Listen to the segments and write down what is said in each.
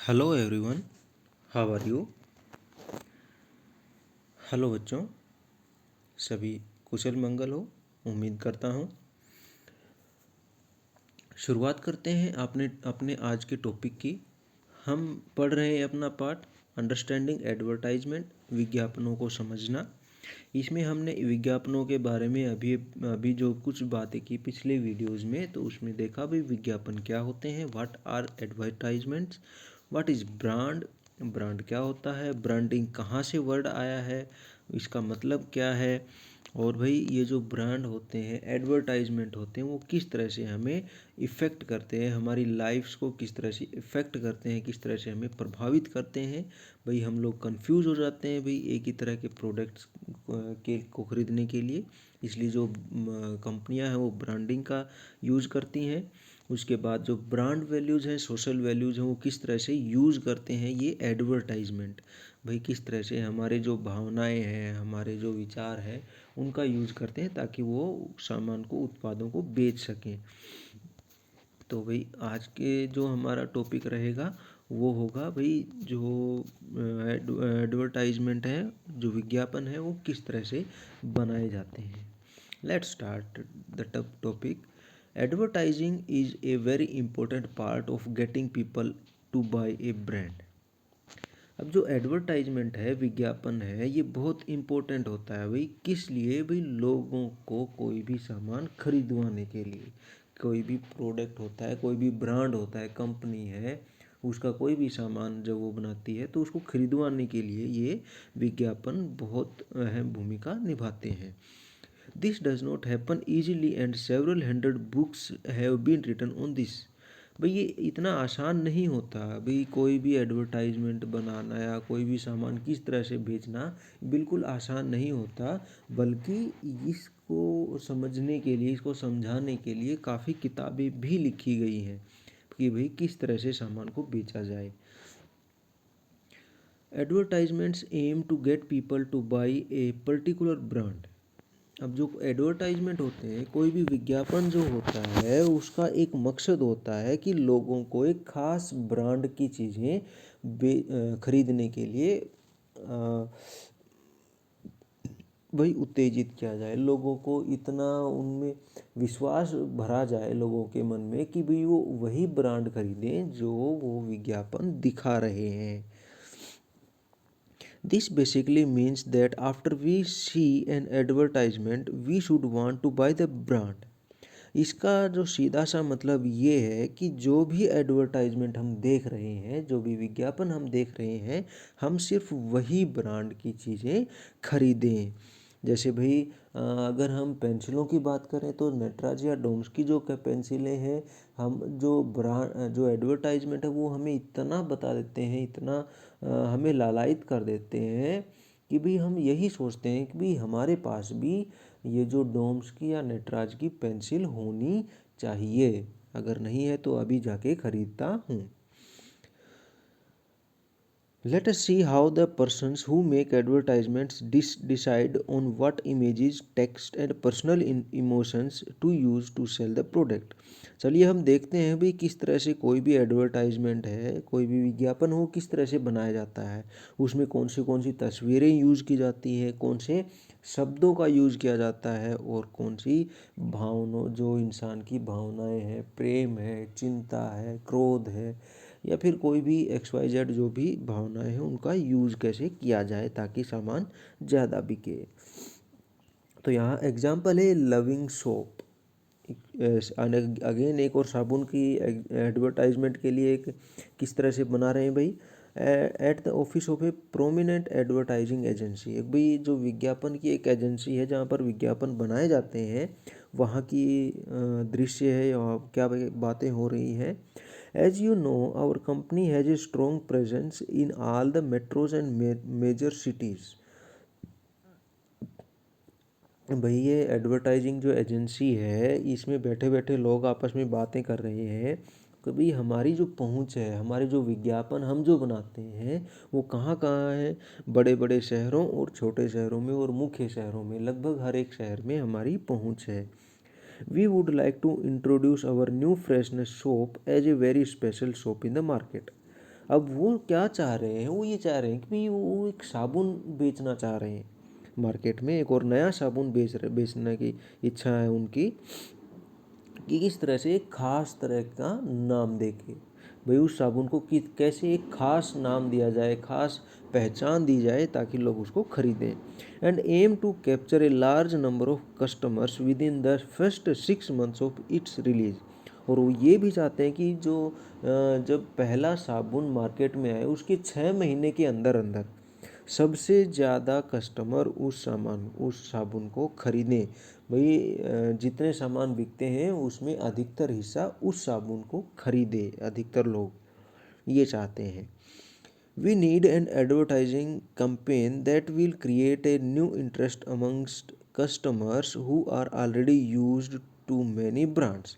Hello everyone, how are you. Hello बच्चों, सभी कुशल मंगल हो, उम्मीद करता हूँ। शुरुआत करते हैं आपने अपने आज के टॉपिक की। हम पढ़ रहे हैं अपना पार्ट अंडरस्टैंडिंग एडवर्टाइजमेंट, विज्ञापनों को समझना। इसमें हमने विज्ञापनों के बारे में अभी जो कुछ बातें की पिछले वीडियोस में, तो उसमें देखा भी विज्ञापन क्या होते हैं, what are advertisements, what is brand, brand क्या होता है, ब्रांडिंग कहाँ से वर्ड आया है, इसका मतलब क्या है, और भाई ये जो ब्रांड होते हैं, एडवर्टाइजमेंट होते हैं, वो किस तरह से हमें इफ़ेक्ट करते हैं, हमारी लाइफ्स को किस तरह से इफ़ेक्ट करते हैं, किस तरह से हमें प्रभावित करते हैं। भाई हम लोग कंफ्यूज हो जाते हैं भाई एक ही तरह के प्रोडक्ट्स के को ख़रीदने के लिए, इसलिए जो कंपनियां हैं वो ब्रांडिंग का यूज़ करती हैं। उसके बाद जो ब्रांड वैल्यूज़ हैं, सोशल वैल्यूज़ हैं, वो किस तरह से यूज़ करते हैं ये एडवर्टाइजमेंट। भाई किस तरह से हमारे जो भावनाएं हैं, हमारे जो विचार हैं, उनका यूज़ करते हैं ताकि वो सामान को, उत्पादों को बेच सकें। तो भाई आज के जो हमारा टॉपिक रहेगा वो होगा भाई जो एडवर्टाइजमेंट है, जो विज्ञापन है, वो किस तरह से बनाए जाते हैं। Let's start the topic. Advertising is a very important part of getting people to buy a brand. अब जो एडवर्टाइजमेंट है, विज्ञापन है, ये बहुत इम्पोर्टेंट होता है भाई। किस लिए? भाई लोगों को कोई भी सामान खरीदवाने के लिए। कोई भी प्रोडक्ट होता है, कोई भी ब्रांड होता है, कंपनी है, उसका कोई भी सामान जब वो बनाती है तो उसको खरीदवाने के लिए ये विज्ञापन बहुत अहम भूमिका निभाते हैं। This does not happen easily and several hundred books have been written on this. भाई ये इतना आसान नहीं होता भाई, कोई भी एडवर्टाइजमेंट बनाना या कोई भी सामान किस तरह से बेचना बिल्कुल आसान नहीं होता, बल्कि इसको समझने के लिए, इसको समझाने के लिए काफ़ी किताबें भी लिखी गई हैं कि भाई किस तरह से सामान को बेचा जाए। Advertisements aim to get people to buy a particular brand. अब जो एडवर्टाइजमेंट होते हैं, कोई भी विज्ञापन जो होता है, उसका एक मकसद होता है कि लोगों को एक खास ब्रांड की चीज़ें खरीदने के लिए वही उत्तेजित किया जाए, लोगों को इतना उनमें विश्वास भरा जाए लोगों के मन में कि भाई वो वही ब्रांड खरीदें जो वो विज्ञापन दिखा रहे हैं। This basically means that after we see an advertisement, we should want to buy the brand. इसका जो सीधा सा मतलब ये है कि जो भी एडवर्टाइजमेंट हम देख रहे हैं, जो भी विज्ञापन हम देख रहे हैं, हम सिर्फ वही ब्रांड की चीज़ें खरीदें। जैसे भाई अगर हम पेंसिलों की बात करें तो नटराज या डोम्स की जो पेंसिलें हैं, हम जो एडवर्टाइजमेंट है वो हमें इतना बता देते हैं, इतना हमें लालायित कर देते हैं कि भाई हम यही सोचते हैं कि भाई हमारे पास भी ये जो डोम्स की या नटराज की पेंसिल होनी चाहिए, अगर नहीं है तो अभी जाके खरीदता हूँ। Let us see how the persons who make advertisements decide on what images, text and personal emotions to use to sell the product. चलिए हम देखते हैं भाई किस तरह से कोई भी एडवर्टाइजमेंट है, कोई भी विज्ञापन हो, किस तरह से बनाया जाता है। उसमें कौन सी तस्वीरें यूज़ की जाती हैं, कौन से शब्दों का यूज़ किया जाता है, और कौन सी भावनाओं, जो इंसान की भावनाएं हैं, प्रेम है, चिंता है, क्रोध है, या फिर कोई भी XYZ जो भी भावनाएं हैं, उनका यूज़ कैसे किया जाए ताकि सामान ज़्यादा बिके। तो यहाँ एग्जांपल है लविंग सोप। अगेन एक और साबुन की एडवर्टाइजमेंट के लिए एक किस तरह से बना रहे हैं भाई। At the office of A prominent advertising agency. एक भाई जो विज्ञापन की एक एजेंसी है जहाँ पर विज्ञापन बनाए जाते हैं, वहाँ की दृश्य है और क्या बातें हो रही हैं। As you know, our company has a strong presence in all the metros and major cities. भाई ये एडवर्टाइजिंग जो एजेंसी है, इसमें बैठे बैठे लोग आपस में बातें कर रहे हैं कि भाई हमारी जो पहुंच है, हमारे जो विज्ञापन हम जो बनाते हैं, वो कहाँ कहाँ है, बड़े बड़े शहरों और छोटे शहरों में और मुख्य शहरों में, लगभग हर एक शहर में हमारी पहुंच है। We would like to introduce our new freshness soap as a very special soap in the market. अब वो क्या चाह रहे हैं, वो ये चाह रहे हैं कि भाई वो एक साबुन बेचना चाह रहे हैं मार्केट में, एक और नया साबुन बेचने की इच्छा है उनकी, कि किस तरह से एक खास तरह का नाम देके भाई उस साबुन को कैसे एक खास नाम दिया जाए, खास पहचान दी जाए ताकि लोग उसको खरीदें। And aim to capture a large number of customers within the first 6 months of its release. और वो ये भी चाहते हैं कि जो जब पहला साबुन मार्केट में आए उसके 6 महीने के अंदर अंदर सबसे ज़्यादा कस्टमर उस साबुन को खरीदें। भाई जितने सामान बिकते हैं उसमें अधिकतर हिस्सा उस साबुन को खरीदे अधिकतर लोग, ये चाहते हैं। We need an advertising campaign that will create a new interest amongst customers who are already used to many brands.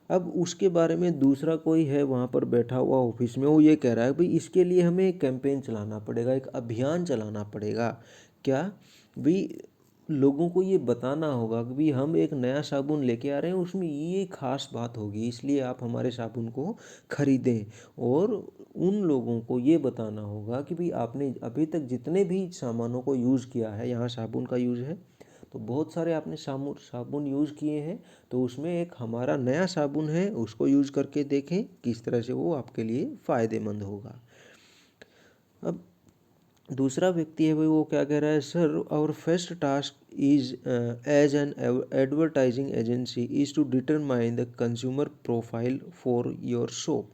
अब उसके बारे में दूसरा कोई है वहाँ पर बैठा हुआ ऑफिस में, वो ये कह रहा है भाई इसके लिए हमें एक कैंपेन चलाना पड़ेगा, एक अभियान चलाना पड़ेगा। क्या भाई, लोगों को ये बताना होगा कि भाई हम एक नया साबुन लेके आ रहे हैं, उसमें ये खास बात होगी इसलिए आप हमारे साबुन को खरीदें। और उन लोगों को ये बताना होगा कि भाई आपने अभी तक जितने भी सामानों को यूज़ किया है, यहाँ साबुन का यूज़ है तो बहुत सारे आपने साबुन यूज़ किए हैं, तो उसमें एक हमारा नया साबुन है उसको यूज़ करके देखें किस तरह से वो आपके लिए फ़ायदेमंद होगा। अब दूसरा व्यक्ति है भाई, वो क्या कह रहा है, sir our first task is as an advertising agency is to determine the consumer profile for your shop,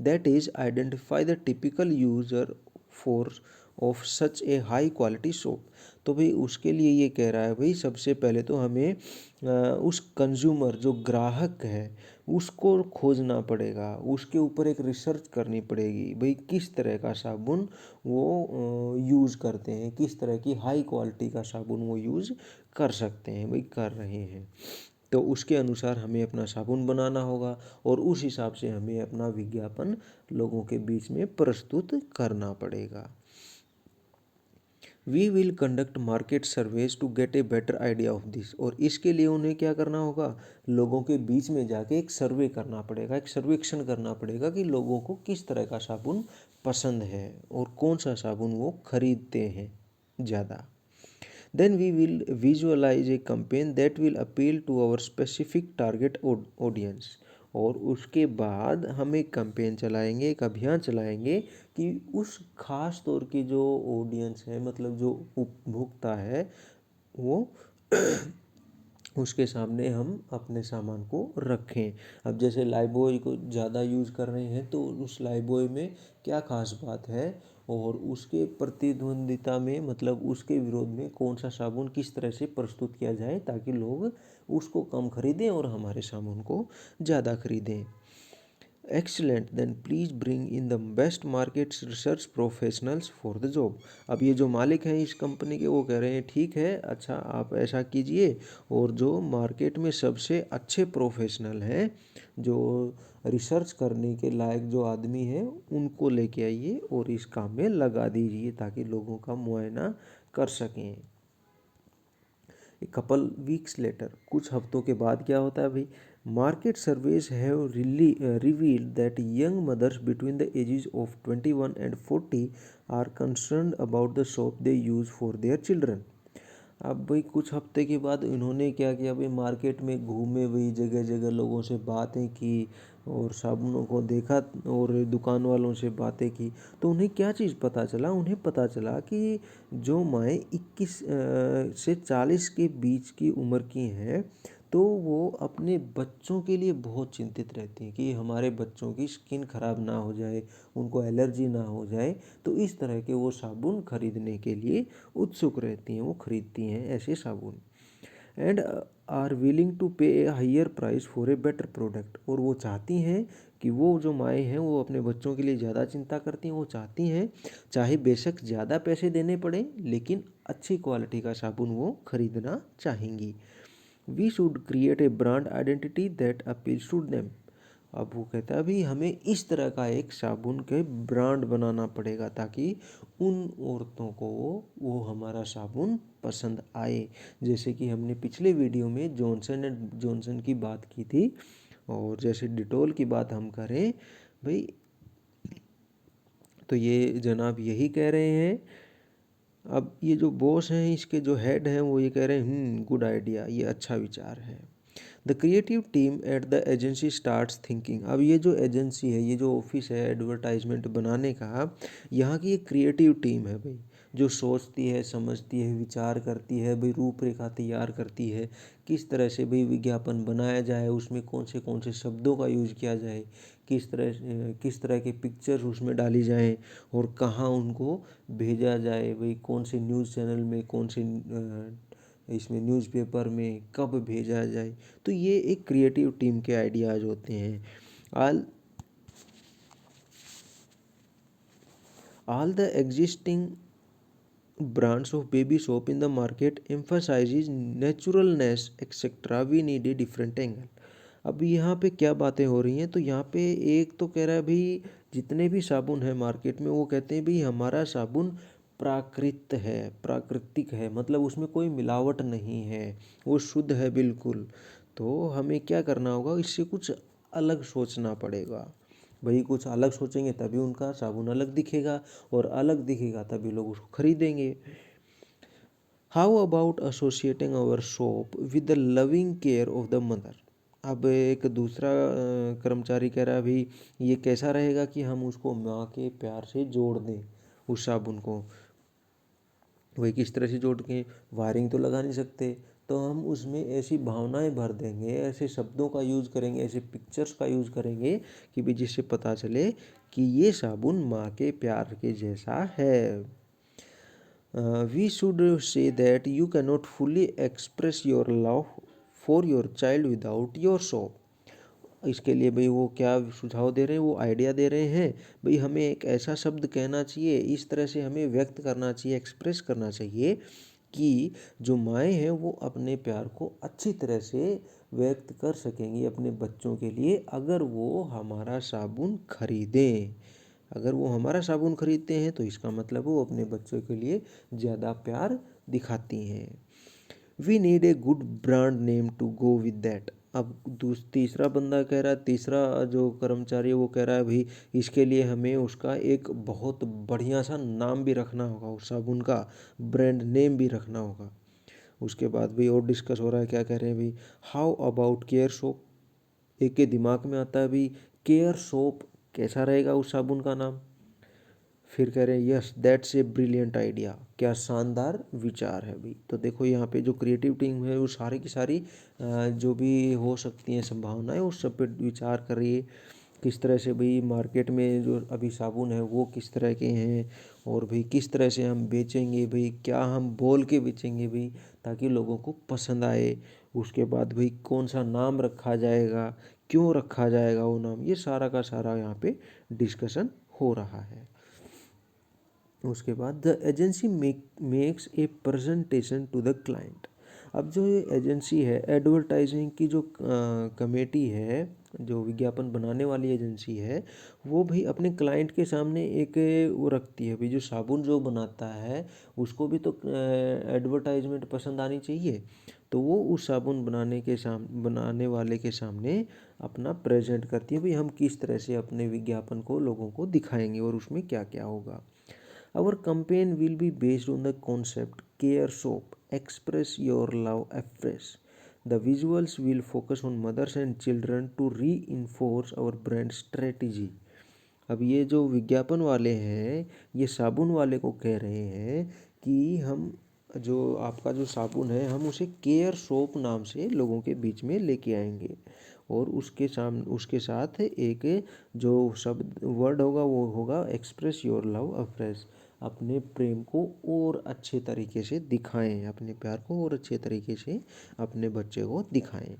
that is identify the typical user for of such a high quality shop. तो भाई उसके लिए ये कह रहा है भाई सबसे पहले तो हमें उस कंज्यूमर जो ग्राहक है उसको खोजना पड़ेगा, उसके ऊपर एक रिसर्च करनी पड़ेगी भाई किस तरह का साबुन वो यूज़ करते हैं, किस तरह की हाई क्वालिटी का साबुन वो यूज़ कर सकते हैं, भाई कर रहे हैं। तो उसके अनुसार हमें अपना साबुन बनाना होगा और उस हिसाब से हमें अपना विज्ञापन लोगों के बीच में प्रस्तुत करना पड़ेगा। We will conduct market surveys to get a better idea of this. और इसके लिए उन्हें क्या करना होगा, लोगों के बीच में जाके एक सर्वे करना पड़ेगा, एक सर्वेक्षण करना पड़ेगा कि लोगों को किस तरह का साबुन पसंद है और कौन सा साबुन वो खरीदते हैं ज़्यादा। Then we will visualize a campaign that will appeal to our specific target audience। और उसके बाद हम एक कैंपेन चलाएंगे, एक अभियान चलाएंगे कि उस खास तौर की जो ऑडियंस है, मतलब जो उपभोक्ता है, वो उसके सामने हम अपने सामान को रखें। अब जैसे लाइबॉय को ज़्यादा यूज़ कर रहे हैं तो उस लाइबॉय में क्या खास बात है और उसके प्रतिद्वंदिता में, मतलब उसके विरोध में कौन सा साबुन किस तरह से प्रस्तुत किया जाए ताकि लोग उसको कम खरीदें और हमारे साबुन को ज़्यादा खरीदें। Excellent, then please bring in the best market research professionals for the job. अब ये जो मालिक हैं इस कंपनी के, वो कह रहे हैं ठीक है, अच्छा आप ऐसा कीजिए और जो मार्केट में सबसे अच्छे प्रोफेशनल हैं, जो रिसर्च करने के लायक जो आदमी हैं, उनको लेके आइए और इस काम में लगा दीजिए ताकि लोगों का मुआयना कर सकें। कपल वीक्स लेटर, कुछ हफ्तों के बाद क्या होता है भाई, market surveys have revealed that young mothers between the ages of 21 and 40 are concerned about the soap they use for their children. अब भाई कुछ हफ्ते के बाद इन्होंने क्या किया भाई, मार्केट में घूमे, भाई जगह जगह लोगों से बातें की और साबुनों को देखा और दुकान वालों से बातें की। तो उन्हें क्या चीज़ पता चला, उन्हें पता चला कि जो माएँ 21 से 40 के बीच की उम्र की हैं तो वो अपने बच्चों के लिए बहुत चिंतित रहती हैं कि हमारे बच्चों की स्किन खराब ना हो जाए, उनको एलर्जी ना हो जाए। तो इस तरह के वो साबुन खरीदने के लिए उत्सुक रहती हैं, वो खरीदती हैं ऐसे साबुन। And are willing to pay a higher price for a better product. और वो चाहती हैं कि वो जो माएँ हैं वो अपने बच्चों के लिए ज़्यादा चिंता करती हैं, वो चाहती हैं चाहे बेशक ज़्यादा पैसे देने पड़े लेकिन अच्छी क्वालिटी का साबुन वो खरीदना चाहेंगी। We should create a brand identity that appeals to them. अब वो कहता है अभी हमें इस तरह का एक साबुन के ब्रांड बनाना पड़ेगा ताकि उन औरतों को वो हमारा साबुन पसंद आए। जैसे कि हमने पिछले वीडियो में जॉनसन एंड जॉनसन की बात की थी, और जैसे डिटॉल की बात हम करें भाई, तो ये जनाब यही कह रहे हैं। अब ये जो बॉस हैं, इसके जो हेड हैं, वो ये कह रहे हैं गुड आइडिया, ये अच्छा विचार है। The creative team at the agency starts thinking. अब ये जो एजेंसी है, ये जो ऑफिस है एडवर्टाइजमेंट बनाने का, यहाँ की एक क्रिएटिव टीम है भाई, जो सोचती है, समझती है, विचार करती है भाई, रूपरेखा तैयार करती है किस तरह से भाई विज्ञापन बनाया जाए, उसमें कौन से शब्दों का यूज किया जाए, किस तरह के पिक्चर्स उसमें डाली जाएं, और कहाँ उनको भेजा जाए भाई, कौन से न्यूज़ चैनल में, कौन से इसमें न्यूज़पेपर में कब भेजा जाए। तो ये एक क्रिएटिव टीम के आइडियाज़ होते हैं। All all the existing brands of baby soap in the market emphasizes naturalness etc. We need a different angle। अब यहाँ पे क्या बातें हो रही हैं, तो यहाँ पे एक तो कह रहा है भाई जितने भी साबुन है मार्केट में, वो कहते हैं भाई हमारा साबुन प्राकृत है, प्राकृतिक है, मतलब उसमें कोई मिलावट नहीं है, वो शुद्ध है बिल्कुल। तो हमें क्या करना होगा, इससे कुछ अलग सोचना पड़ेगा भाई, कुछ अलग सोचेंगे तभी उनका साबुन अलग दिखेगा, और अलग दिखेगा तभी लोग उसको खरीदेंगे। How about associating our soap with the loving care of the mother. अब एक दूसरा कर्मचारी कह रहा है भाई ये कैसा रहेगा कि हम उसको माँ के प्यार से जोड़ दें उस साबुन को। वही किस तरह से जोड़ के, वायरिंग तो लगा नहीं सकते, तो हम उसमें ऐसी भावनाएं भर देंगे, ऐसे शब्दों का यूज़ करेंगे, ऐसे पिक्चर्स का यूज़ करेंगे कि भी जिससे पता चले कि ये साबुन माँ के प्यार के जैसा है। We should say that you cannot fully express your love for your child without your soap। इसके लिए भाई वो क्या सुझाव दे रहे हैं, वो आइडिया दे रहे हैं भाई हमें एक ऐसा शब्द कहना चाहिए, इस तरह से हमें व्यक्त करना चाहिए, एक्सप्रेस करना चाहिए कि जो माएँ हैं वो अपने प्यार को अच्छी तरह से व्यक्त कर सकेंगी अपने बच्चों के लिए, अगर वो हमारा साबुन खरीदें। अगर वो हमारा साबुन खरीदते हैं तो इसका मतलब वो अपने बच्चों के लिए ज़्यादा प्यार दिखाती हैं। We need a good brand name to go with that. अब तीसरा बंदा कह रहा है, तीसरा जो कर्मचारी है वो कह रहा है भाई इसके लिए हमें उसका एक बहुत बढ़िया सा नाम भी रखना होगा, उस साबुन का ब्रांड नेम भी रखना होगा। उसके बाद भी और डिस्कस हो रहा है, क्या कह रहे हैं भाई, हाउ अबाउट केयर सोप। एक के दिमाग में आता है भाई केयर सोप, कैसा रहेगा उस साबुन का नाम। फिर कह रहे हैं yes that's a brilliant idea, क्या शानदार विचार है भाई। तो देखो यहाँ पे जो क्रिएटिव टीम है वो सारी की सारी जो भी हो सकती हैं संभावनाएं उस सब पे विचार कर रही है, किस तरह से भाई मार्केट में जो अभी साबुन है वो किस तरह के हैं, और भाई किस तरह से हम बेचेंगे भाई, क्या हम बोल के बेचेंगे भाई ताकि लोगों को पसंद आए। उसके बाद भाई कौन सा नाम रखा जाएगा, क्यों रखा जाएगा वो नाम, ये सारा का सारा यहाँ पे डिस्कशन हो रहा है। उसके बाद the agency makes a presentation to the client. अब जो ये एजेंसी है एडवर्टाइजिंग की जो कमेटी है, जो विज्ञापन बनाने वाली एजेंसी है, वो भी अपने क्लाइंट के सामने एक वो रखती है भाई, जो साबुन जो बनाता है उसको भी तो एडवर्टाइजमेंट पसंद आनी चाहिए। तो वो उस साबुन बनाने वाले के सामने अपना प्रेजेंट करती है भाई हम किस तरह से अपने विज्ञापन को लोगों को दिखाएंगे और उसमें क्या क्या होगा। Our campaign will be based on the concept Care Soap, express your love afresh. The visuals will focus on mothers and children to reinforce our brand strategy। अब ये जो विज्ञापन वाले हैं ये साबुन वाले को कह रहे हैं कि हम जो आपका जो साबुन है हम उसे केयर सोप नाम से लोगों के बीच में लेके आएंगे, और उसके साथ एक जो शब्द वर्ड होगा वो होगा एक्सप्रेस योर लव अफ्रेश। अपने प्रेम को और अच्छे तरीके से दिखाएं, अपने प्यार को और अच्छे तरीके से अपने बच्चे को दिखाएं।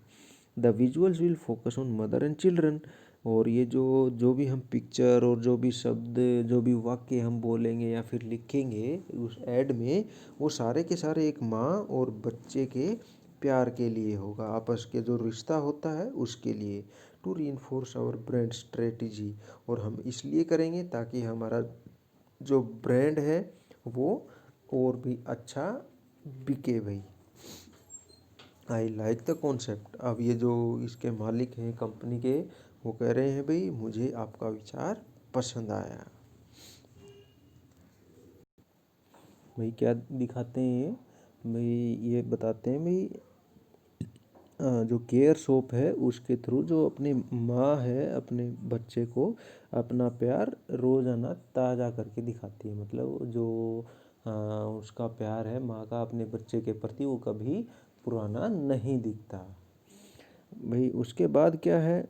The visuals will focus on mother and children. और ये जो जो भी हम पिक्चर और जो भी शब्द जो भी वाक्य हम बोलेंगे या फिर लिखेंगे उस ऐड में, वो सारे के सारे एक माँ और बच्चे के प्यार के लिए होगा, आपस के जो रिश्ता होता है उसके लिए। To reinforce our brand strategy. और हम इसलिए करेंगे ताकि हमारा जो ब्रांड है वो और भी अच्छा बिके भाई। I like the concept. अब ये जो इसके मालिक हैं कंपनी के, वो कह रहे हैं भाई मुझे आपका विचार पसंद आया। भाई क्या दिखाते हैं ये, भाई ये बताते हैं भाई जो केयर सोप है उसके थ्रू जो अपनी माँ है अपने बच्चे को अपना प्यार रोज़ाना ताज़ा करके दिखाती है। मतलब जो उसका प्यार है माँ का अपने बच्चे के प्रति वो कभी पुराना नहीं दिखता। भाई उसके बाद क्या है,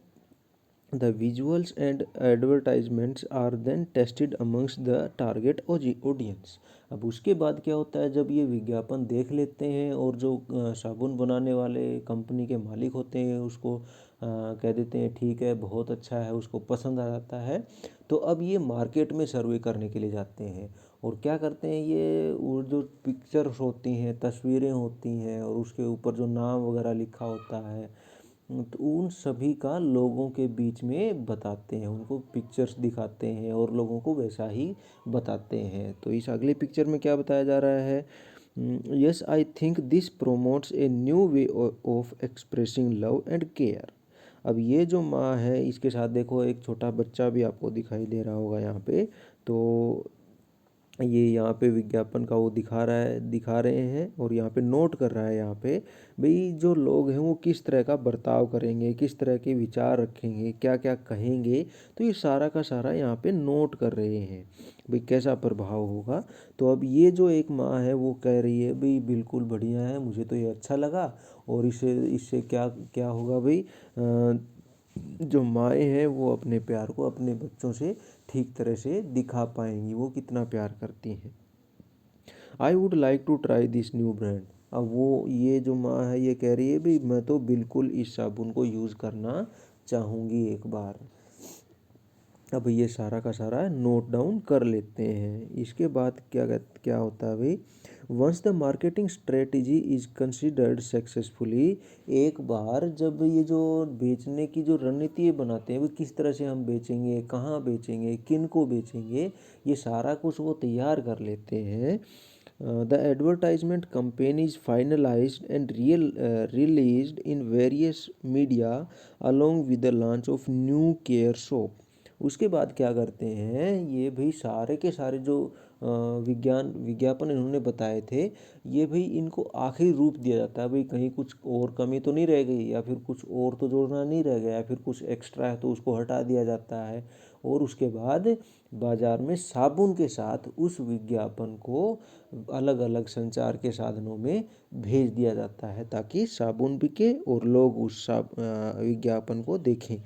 the visuals and advertisements are then tested amongst the target audience. अब उसके बाद क्या होता है, जब ये विज्ञापन देख लेते हैं और जो साबुन बनाने वाले कंपनी के मालिक होते हैं उसको कह देते हैं ठीक है बहुत अच्छा है, उसको पसंद आ जाता है, तो अब ये मार्केट में सर्वे करने के लिए जाते हैं और क्या करते हैं, ये वो जो पिक्चर्स होती हैं तस्वीरें होती हैं और उसके ऊपर जो नाम वगैरह लिखा होता है तो उन सभी का लोगों के बीच में बताते हैं, उनको पिक्चर्स दिखाते हैं और लोगों को वैसा ही बताते हैं। तो इस अगले पिक्चर में क्या बताया जा रहा है, yes I think this promotes a new way of expressing love and care. अब ये जो माँ है इसके साथ देखो एक छोटा बच्चा भी आपको दिखाई दे रहा होगा यहाँ पे। तो ये यहाँ पे विज्ञापन का वो दिखा रहे हैं और यहाँ पे नोट कर रहा है यहाँ पे भाई जो लोग हैं वो किस तरह का बर्ताव करेंगे, किस तरह के विचार रखेंगे, क्या क्या कहेंगे, तो ये सारा का सारा यहाँ पे नोट कर रहे हैं भाई कैसा प्रभाव होगा। तो अब ये जो एक माँ है वो कह रही है भाई बिल्कुल बढ़िया है, मुझे तो ये अच्छा लगा और इससे इससे क्या क्या होगा भाई, जो माएँ हैं वो अपने प्यार को अपने बच्चों से ठीक तरह से दिखा पाएंगी वो कितना प्यार करती हैं। I would like to try this new brand. अब वो ये जो माँ है ये कह रही है भाई मैं तो बिल्कुल इस साबुन को यूज़ करना चाहूँगी एक बार। अब ये सारा का सारा नोट डाउन कर लेते हैं। इसके बाद क्या होता है भाई, once the marketing strategy is considered successfully, एक बार जब ये जो बेचने की जो रणनीति बनाते हैं वो किस तरह से हम बेचेंगे, कहाँ बेचेंगे, किन को बेचेंगे, ये सारा कुछ वो तैयार कर लेते हैं। The advertisement campaign is finalized and released in various media along with the launch of new care soap। उसके बाद क्या करते हैं ये भाई सारे के सारे जो विज्ञापन इन्होंने बताए थे ये भाई इनको आखिरी रूप दिया जाता है, भाई कहीं कुछ और कमी तो नहीं रह गई या फिर कुछ और तो जोड़ना नहीं रह गया या फिर कुछ एक्स्ट्रा है तो उसको हटा दिया जाता है। और उसके बाद बाजार में साबुन के साथ उस विज्ञापन को अलग अलग संचार के साधनों में भेज दिया जाता है ताकि साबुन बिके और लोग उस विज्ञापन को देखें।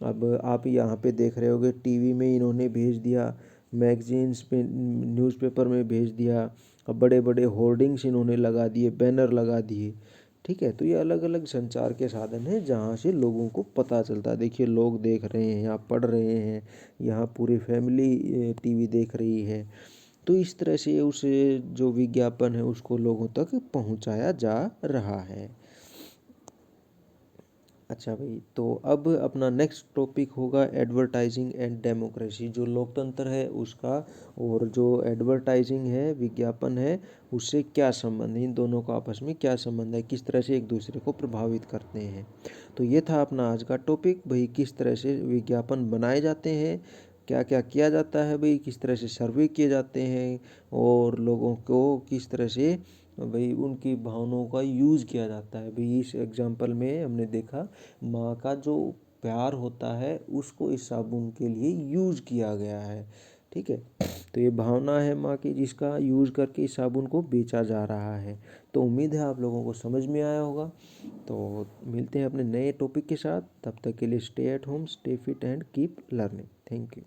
अब आप यहाँ पे देख रहे होगे टीवी में इन्होंने भेज दिया, मैगजीन्स पे न्यूज़पेपर में भेज दिया, अब बड़े बड़े होर्डिंग्स इन्होंने लगा दिए, बैनर लगा दिए। ठीक है, तो ये अलग अलग संचार के साधन हैं जहाँ से लोगों को पता चलता है। देखिए लोग देख रहे हैं, यहाँ पढ़ रहे हैं, यहाँ पूरी फैमिली टीवी देख रही है। तो इस तरह से उस जो विज्ञापन है उसको लोगों तक पहुँचाया जा रहा है। अच्छा भाई, तो अब अपना नेक्स्ट टॉपिक होगा एडवर्टाइजिंग एंड डेमोक्रेसी, जो लोकतंत्र है उसका और जो एडवर्टाइजिंग है विज्ञापन है उससे क्या संबंध है, इन दोनों का आपस में क्या संबंध है, किस तरह से एक दूसरे को प्रभावित करते हैं। तो ये था अपना आज का टॉपिक भाई, किस तरह से विज्ञापन बनाए जाते हैं, क्या क्या किया जाता है भाई, किस तरह से सर्वे किए जाते हैं और लोगों को किस तरह से भाई उनकी भावनाओं का यूज़ किया जाता है। भाई इस एग्जांपल में हमने देखा माँ का जो प्यार होता है उसको इस साबुन के लिए यूज़ किया गया है। ठीक है, तो ये भावना है माँ की जिसका यूज़ करके इस साबुन को बेचा जा रहा है। तो उम्मीद है आप लोगों को समझ में आया होगा। तो मिलते हैं अपने नए टॉपिक के साथ, तब तक के लिए stay at home, stay fit and keep learning. Thank you.